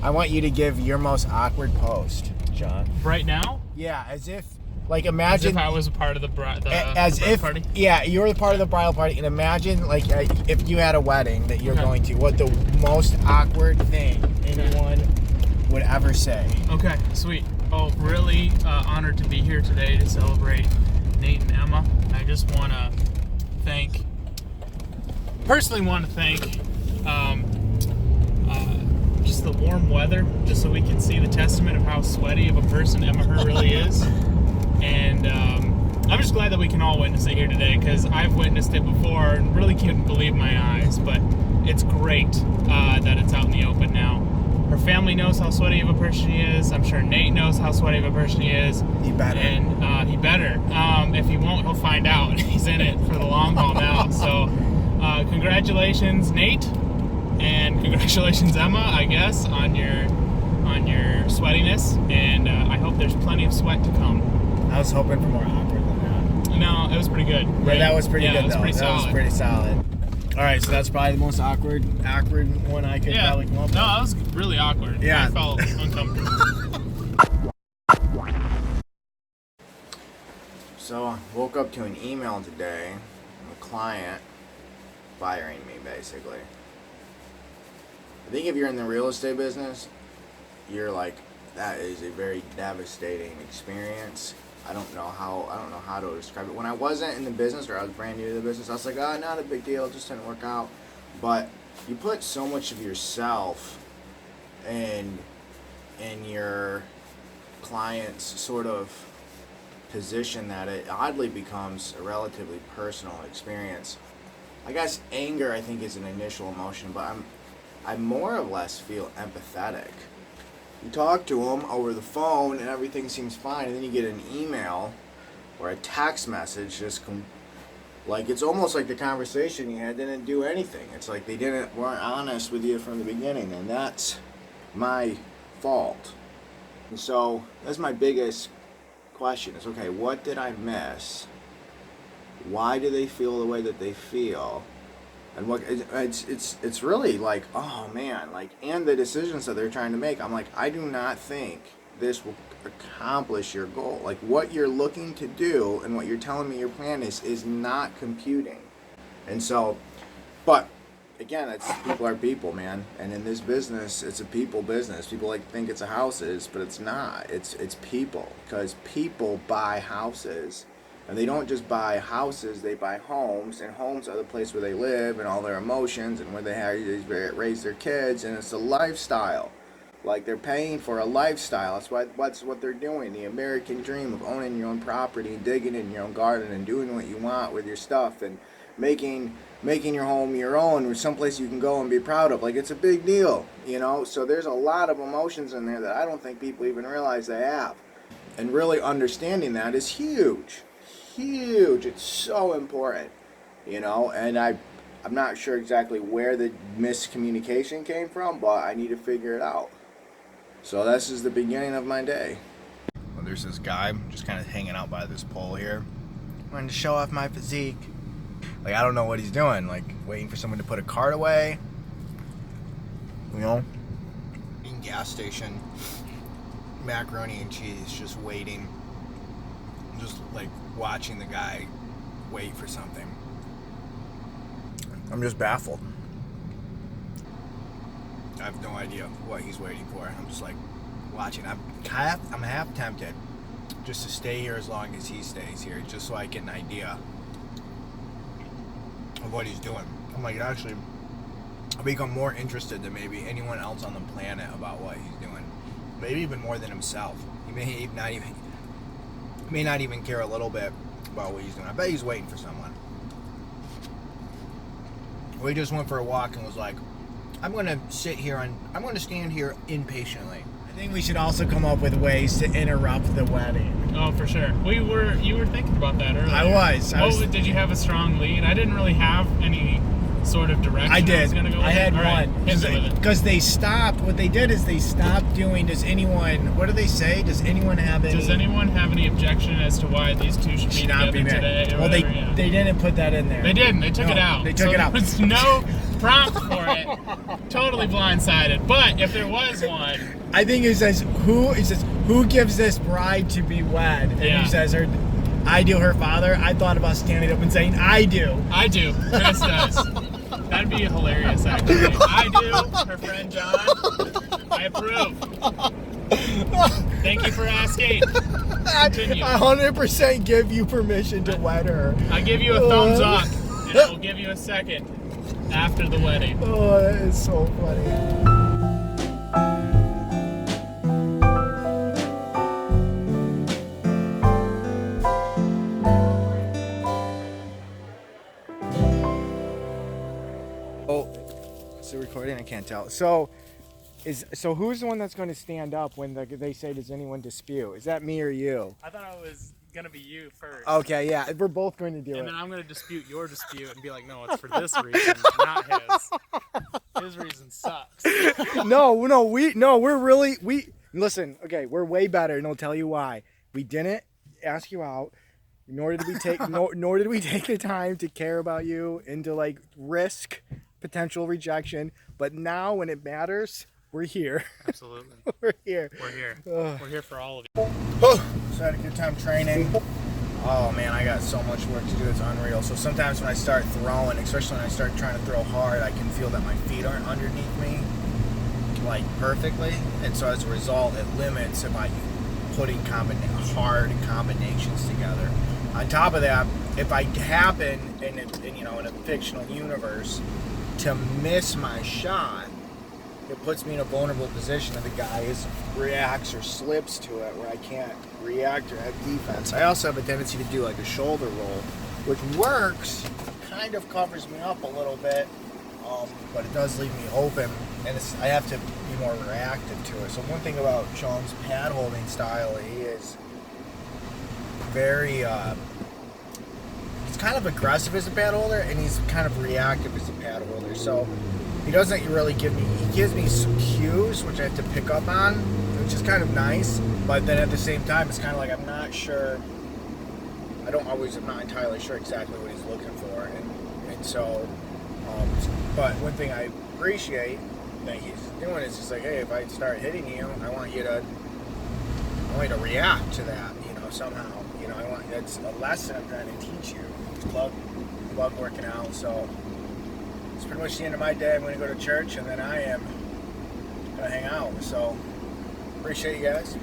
I want you to give your most awkward post, John. Right now? Yeah, as if, like, imagine. As if I was a part of the as bridal if, party? yeah, you're the part of the bridal party, and imagine, like, if you had a wedding that you're going to, what the most awkward thing anyone would ever say. Okay, sweet. Oh, really honored to be here today to celebrate Nate and Emma. I just want to personally want to thank just the warm weather, just so we can see the testament of how sweaty of a person Emma Her really is. And I'm just glad that we can all witness it here today, because I've witnessed it before and really couldn't believe my eyes. But it's great that it's out in the open now. Her family knows how sweaty of a person he is. I'm sure Nate knows how sweaty of a person he is. He better. And he better. If he won't, he'll find out. He's in it for the long haul now. So congratulations, Nate. And congratulations, Emma, I guess, on your sweatiness. And I hope there's plenty of sweat to come. I was hoping for more awkward than that. No, it was pretty good. Yeah, that was pretty good, It was though. pretty solid. Was pretty solid. All right, so that's probably the most awkward one I could probably come up with. No, that was really awkward. Yeah. I felt uncomfortable. So I woke up to an email today from a client firing me, basically. I think if you're in the real estate business, you're like, that is a very devastating experience. I don't know how to describe it. When I wasn't in the business, or I was brand new to the business, I was like, oh, not a big deal, it just didn't work out. But you put so much of yourself in your client's sort of position that it oddly becomes a relatively personal experience. I guess anger, I think, is an initial emotion, but I more or less feel empathetic. You talk to them over the phone and everything seems fine, and then you get an email or a text message like it's almost like the conversation you had didn't do anything. It's like they weren't honest with you from the beginning, and that's my fault. And so that's my biggest question is, okay, what did I miss? Why do they feel the way that they feel? And what it's really like, oh man, like, and the decisions that they're trying to make, I'm like, I do not think this will accomplish your goal. Like, what you're looking to do and what you're telling me your plan is not computing. And so, but again, people are people, man. And in this business, it's a people business. People like to think it's a houses, but it's not. It's people, because people buy houses. And they don't just buy houses, they buy homes, and homes are the place where they live and all their emotions and where they raise their kids, and it's a lifestyle. Like, they're paying for a lifestyle. That's what they're doing. The American dream of owning your own property, digging in your own garden, and doing what you want with your stuff, and making your home your own, or someplace you can go and be proud of. Like, it's a big deal, you know? So there's a lot of emotions in there that I don't think people even realize they have. And really understanding that is huge. Huge. It's so important, you know, and I'm not sure exactly where the miscommunication came from, but I need to figure it out. So this is the beginning of my day. Well, there's this guy just kind of hanging out by this pole here, wanting to show off my physique. Like, I don't know what he's doing, like waiting for someone to put a cart away, you know, in gas station, macaroni and cheese, just waiting. Just like watching the guy wait for something. I'm just baffled. I have no idea what he's waiting for. I'm just like watching. I'm half tempted just to stay here as long as he stays here, just so I get an idea of what he's doing. I'm like, actually, I'll become more interested than maybe anyone else on the planet about what he's doing. Maybe even more than himself. He may not even care a little bit about what he's doing. I bet he's waiting for someone. We just went for a walk and was like, I'm going to stand here impatiently. I think we should also come up with ways to interrupt the wedding. Oh, for sure. You were thinking about that earlier. I was. Did you have a strong lead? I didn't really have any sort of direction. I did. I had one. Because they stopped. What they did is they stopped doing. What do they say? Does anyone have any objection as to why these two should not be today? Well, they didn't put that in there. They didn't. They took it out. They took it out. There's no prompt for it. Totally blindsided. But if there was one, I think it says who gives this bride to be wed, and Yeah. he says I do, her father. I thought about standing up and saying I do. I do. Chris does. That'd be hilarious, actually. I do. Her friend John. I approve. Thank you for asking. Continue. I 100% give you permission to wed her. I give you a thumbs up, and I will give you a second after the wedding. Oh, that is so funny. Oh, is it recording? I can't tell. So who's the one that's going to stand up when they say, does anyone dispute? Is that me or you? I thought I was gonna be you first. Okay, yeah, we're both going to do And it. then I'm gonna dispute your dispute and be like, no, it's for this reason, not his. His reason sucks. We listen, okay, we're way better, and I'll tell you why. We didn't ask you out, nor did we take nor did we take the time to care about you and to like risk potential rejection. But now when it matters, we're here. Absolutely. We're here. We're here. Ugh. We're here for all of you. So I had a good time training. Oh man, I got so much work to do, it's unreal. So sometimes when I start throwing, especially when I start trying to throw hard, I can feel that my feet aren't underneath me like perfectly. And so as a result, it limits if I putting hard combinations together. On top of that, if I happen in a fictional universe to miss my shot, it puts me in a vulnerable position if the guy reacts or slips to it where I can't react or have defense. I also have a tendency to do like a shoulder roll, which works, kind of covers me up a little bit, but it does leave me open, and I have to be more reactive to it. So one thing about Sean's pad holding style, he is very, he's kind of aggressive as a pad holder, and he's kind of reactive as a pad holder. So he doesn't really he gives me some cues, which I have to pick up on, which is kind of nice, but then at the same time, it's kind of like I'm not entirely sure exactly what he's looking for, and so, but one thing I appreciate that he's doing is just like, hey, if I start hitting you, I want you to react to that, somehow, that's a lesson I'm trying to teach you. Love working out, so it's pretty much the end of my day. I'm going to go to church, and then I am going to hang out. So, appreciate you guys.